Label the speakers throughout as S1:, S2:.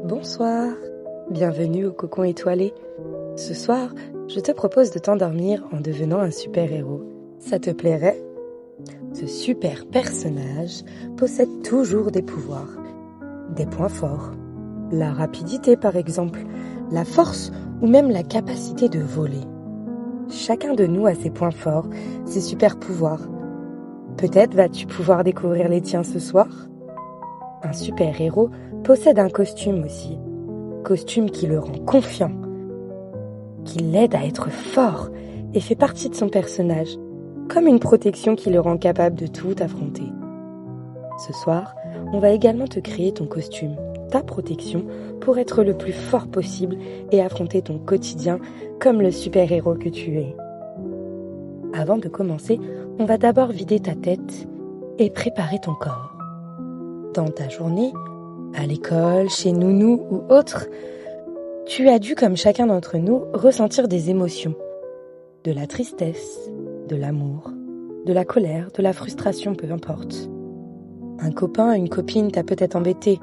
S1: Bonsoir, bienvenue au cocon étoilé. Ce soir, je te propose de t'endormir en devenant un super-héros. Ça te plairait ? Ce super personnage possède toujours des pouvoirs, des points forts. La rapidité par exemple, la force ou même la capacité de voler. Chacun de nous a ses points forts, ses super pouvoirs. Peut-être vas-tu pouvoir découvrir les tiens ce soir ? Un super-héros possède un costume aussi. Costume qui le rend confiant, qui l'aide à être fort et fait partie de son personnage, comme une protection qui le rend capable de tout affronter. Ce soir, on va également te créer ton costume, ta protection, pour être le plus fort possible et affronter ton quotidien comme le super-héros que tu es. Avant de commencer, on va d'abord vider ta tête et préparer ton corps. Dans ta journée, à l'école, chez Nounou ou autre, tu as dû, comme chacun d'entre nous, ressentir des émotions. De la tristesse, de l'amour, de la colère, de la frustration, peu importe. Un copain, une copine t'a peut-être embêté.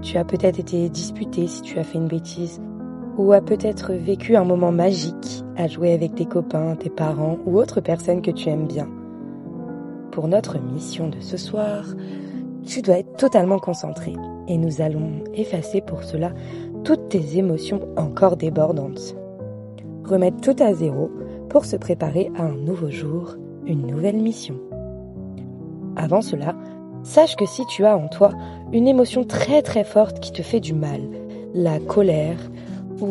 S1: Tu as peut-être été disputé si tu as fait une bêtise. Ou as peut-être vécu un moment magique à jouer avec tes copains, tes parents ou autres personnes que tu aimes bien. Pour notre mission de ce soir, tu dois être totalement concentré. Et nous allons effacer pour cela toutes tes émotions encore débordantes. Remettre tout à zéro pour se préparer à un nouveau jour, une nouvelle mission. Avant cela, sache que si tu as en toi une émotion très très forte qui te fait du mal, la colère ou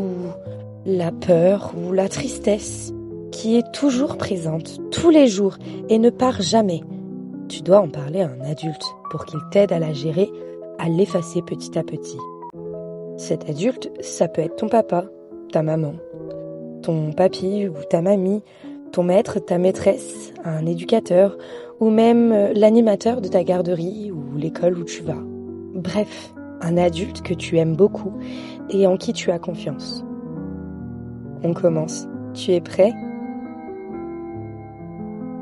S1: la peur ou la tristesse qui est toujours présente tous les jours et ne part jamais, tu dois en parler à un adulte pour qu'il t'aide à la gérer, à l'effacer petit à petit. Cet adulte, ça peut être ton papa, ta maman, ton papy ou ta mamie, ton maître, ta maîtresse, un éducateur ou même l'animateur de ta garderie ou l'école où tu vas. Bref, un adulte que tu aimes beaucoup et en qui tu as confiance. On commence. Tu es prêt ?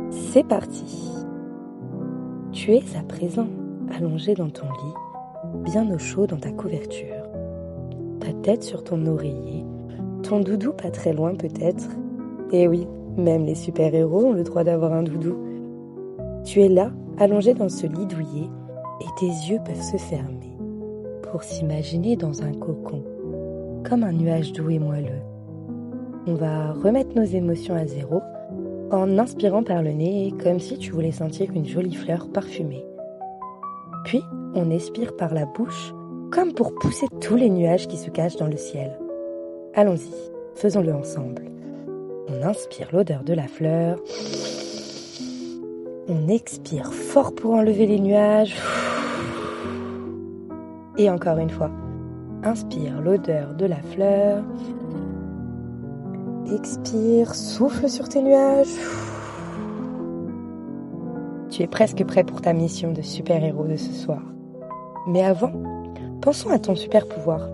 S1: C'est parti. Tu es à présent allongé dans ton lit, bien au chaud dans ta couverture. Ta tête sur ton oreiller, ton doudou pas très loin peut-être. Et oui, même les super-héros ont le droit d'avoir un doudou. Tu es là, allongé dans ce lit douillet, et tes yeux peuvent se fermer pour s'imaginer dans un cocon, comme un nuage doux et moelleux. On va remettre nos émotions à zéro en inspirant par le nez comme si tu voulais sentir une jolie fleur parfumée. Puis, on expire par la bouche comme pour pousser tous les nuages qui se cachent dans le ciel. Allons-y, faisons-le ensemble. On inspire l'odeur de la fleur. On expire fort pour enlever les nuages. Et encore une fois, inspire l'odeur de la fleur. Expire, souffle sur tes nuages. Tu es presque prêt pour ta mission de super-héros de ce soir. Mais avant, pensons à ton super pouvoir.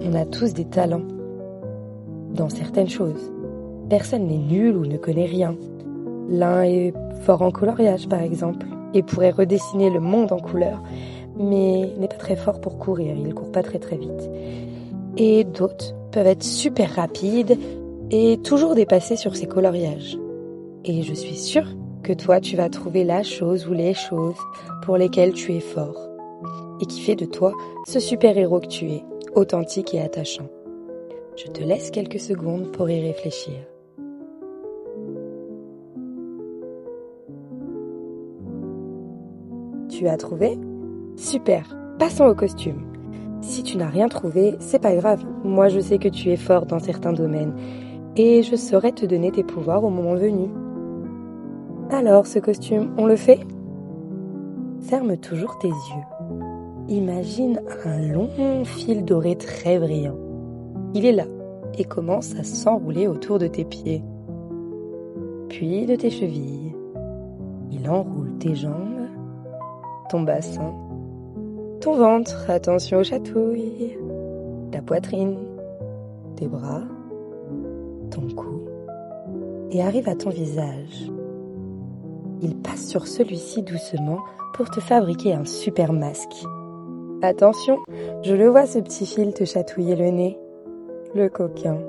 S1: On a tous des talents dans certaines choses. Personne n'est nul ou ne connaît rien. L'un est fort en coloriage par exemple et pourrait redessiner le monde en couleurs, mais n'est pas très fort pour courir, il court pas très très vite. Et d'autres peuvent être super rapides et toujours dépasser sur ses coloriages. Et je suis sûre que toi tu vas trouver la chose ou les choses pour lesquelles tu es fort et qui fait de toi ce super-héros que tu es, authentique et attachant. Je te laisse quelques secondes pour y réfléchir. Tu as trouvé ? Super, passons au costume. Si tu n'as rien trouvé, c'est pas grave. Moi, je sais que tu es fort dans certains domaines et je saurai te donner tes pouvoirs au moment venu. Alors, ce costume, on le fait ? Ferme toujours tes yeux. Imagine un long fil doré très brillant. Il est là et commence à s'enrouler autour de tes pieds, puis de tes chevilles. Il enroule tes jambes, ton bassin, ton ventre, attention aux chatouilles, ta poitrine, tes bras, ton cou, et arrive à ton visage. Il passe sur celui-ci doucement pour te fabriquer un super masque. Attention, je le vois ce petit fil te chatouiller le nez. Le coquin.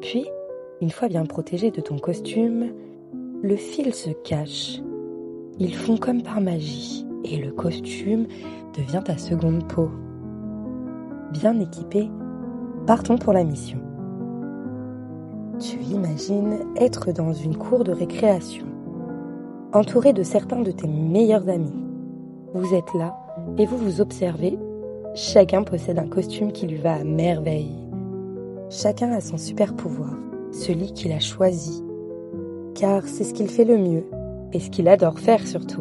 S1: Puis, une fois bien protégé de ton costume, le fil se cache. Ils font comme par magie et le costume devient ta seconde peau. Bien équipé, partons pour la mission. Tu imagines être dans une cour de récréation, entouré de certains de tes meilleurs amis. Vous êtes là et vous vous observez. Chacun possède un costume qui lui va à merveille. Chacun a son super pouvoir, celui qu'il a choisi. Car c'est ce qu'il fait le mieux et ce qu'il adore faire surtout.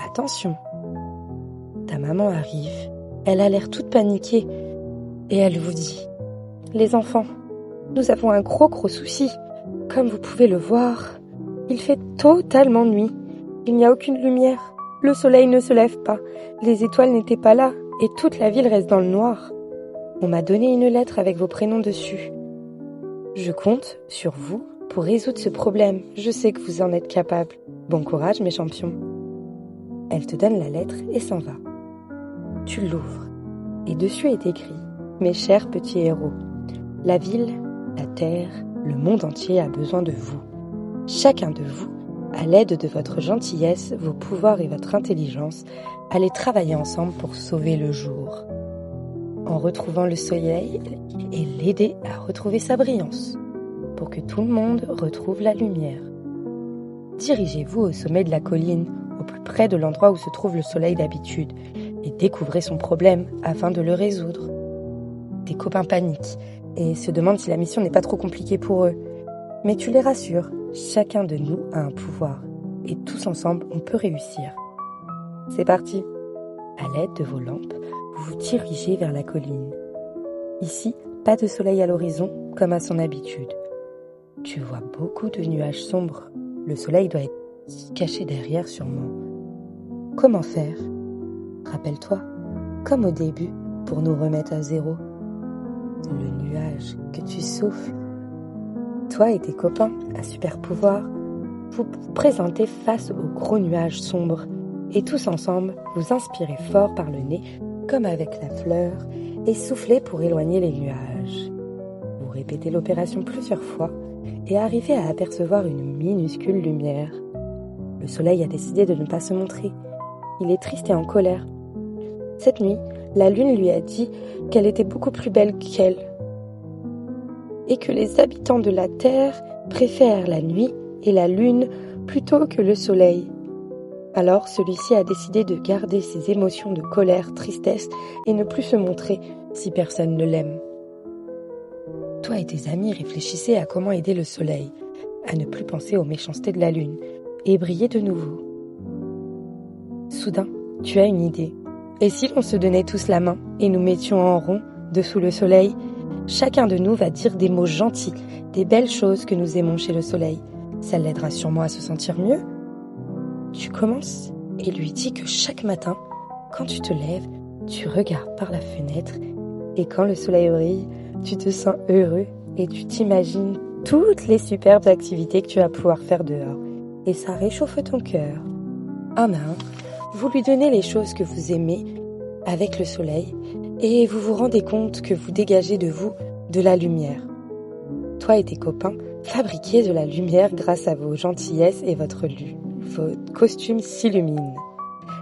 S1: Attention, ta maman arrive, elle a l'air toute paniquée et elle vous dit « Les enfants, nous avons un gros souci. Comme vous pouvez le voir, il fait totalement nuit. Il n'y a aucune lumière. Le soleil ne se lève pas. Les étoiles n'étaient pas là et toute la ville reste dans le noir. On m'a donné une lettre avec vos prénoms dessus. Je compte sur vous pour résoudre ce problème. Je sais que vous en êtes capables. Bon courage, mes champions. » Elle te donne la lettre et s'en va. Tu l'ouvres et dessus est écrit « Mes chers petits héros, la ville, la terre, le monde entier a besoin de vous. Chacun de vous, à l'aide de votre gentillesse, vos pouvoirs et votre intelligence, allez travailler ensemble pour sauver le jour. En retrouvant le soleil et l'aider à retrouver sa brillance, pour que tout le monde retrouve la lumière. Dirigez-vous au sommet de la colline, au plus près de l'endroit où se trouve le soleil d'habitude, et découvrez son problème afin de le résoudre. » Tes copains paniquent et se demandent si la mission n'est pas trop compliquée pour eux. Mais tu les rassures, chacun de nous a un pouvoir, et tous ensemble on peut réussir. C'est parti. À l'aide de vos lampes, vous vous dirigez vers la colline. Ici, pas de soleil à l'horizon, comme à son habitude. Tu vois beaucoup de nuages sombres. Le soleil doit être caché derrière sûrement. Comment faire ? Rappelle-toi, comme au début, pour nous remettre à zéro. Le nuage que tu souffles. Toi et tes copains, à super pouvoir, vous vous présentez face au gros nuage sombre et tous ensemble, vous inspirez fort par le nez, comme avec la fleur, et soufflez pour éloigner les nuages. Vous répétez l'opération plusieurs fois et arrivez à apercevoir une minuscule lumière. Le soleil a décidé de ne pas se montrer. Il est triste et en colère. Cette nuit, la lune lui a dit qu'elle était beaucoup plus belle qu'elle et que les habitants de la terre préfèrent la nuit et la lune plutôt que le soleil. Alors celui-ci a décidé de garder ses émotions de colère, tristesse et ne plus se montrer si personne ne l'aime. Toi et tes amis réfléchissez à comment aider le soleil, à ne plus penser aux méchancetés de la lune et briller de nouveau. Soudain, tu as une idée. Et si l'on se donnait tous la main et nous mettions en rond, dessous le soleil, chacun de nous va dire des mots gentils, des belles choses que nous aimons chez le soleil. Ça l'aidera sûrement à se sentir mieux. Tu commences et lui dis que chaque matin, quand tu te lèves, tu regardes par la fenêtre et quand le soleil brille, tu te sens heureux et tu t'imagines toutes les superbes activités que tu vas pouvoir faire dehors. Et ça réchauffe ton cœur. Un à un, vous lui donnez les choses que vous aimez avec le soleil et vous vous rendez compte que vous dégagez de vous de la lumière. Toi et tes copains fabriquez de la lumière grâce à vos gentillesses et votre costume s'illumine.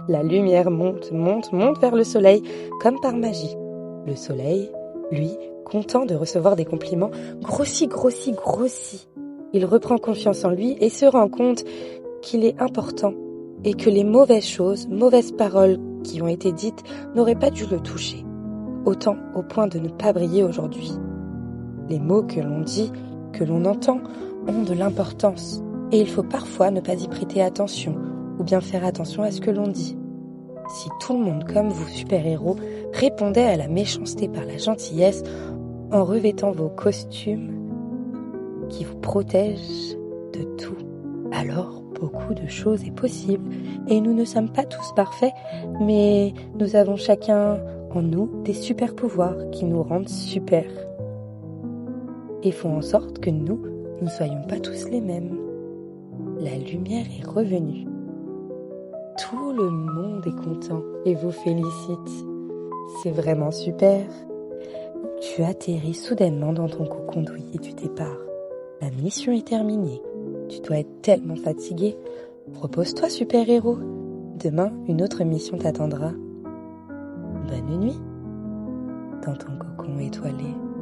S1: La lumière monte vers le soleil comme par magie. Le soleil, lui, content de recevoir des compliments, grossit. Il reprend confiance en lui et se rend compte qu'il est important et que les mauvaises paroles qui ont été dites n'auraient pas dû le toucher, autant au point de ne pas briller aujourd'hui. Les mots que l'on dit, que l'on entend, ont de l'importance et il faut parfois ne pas y prêter attention ou bien faire attention à ce que l'on dit. Si tout le monde, comme vous, super-héros, répondait à la méchanceté par la gentillesse en revêtant vos costumes qui vous protègent de tout, alors beaucoup de choses est possible. Et nous ne sommes pas tous parfaits, mais nous avons chacun en nous des super pouvoirs qui nous rendent super. Et font en sorte que nous ne soyons pas tous les mêmes. La lumière est revenue. Tout le monde est content et vous félicite. C'est vraiment super. Tu atterris soudainement dans ton cocon douillet du départ. La mission est terminée. Tu dois être tellement fatigué. Repose-toi, super-héros. Demain, une autre mission t'attendra. Bonne nuit dans ton cocon étoilé.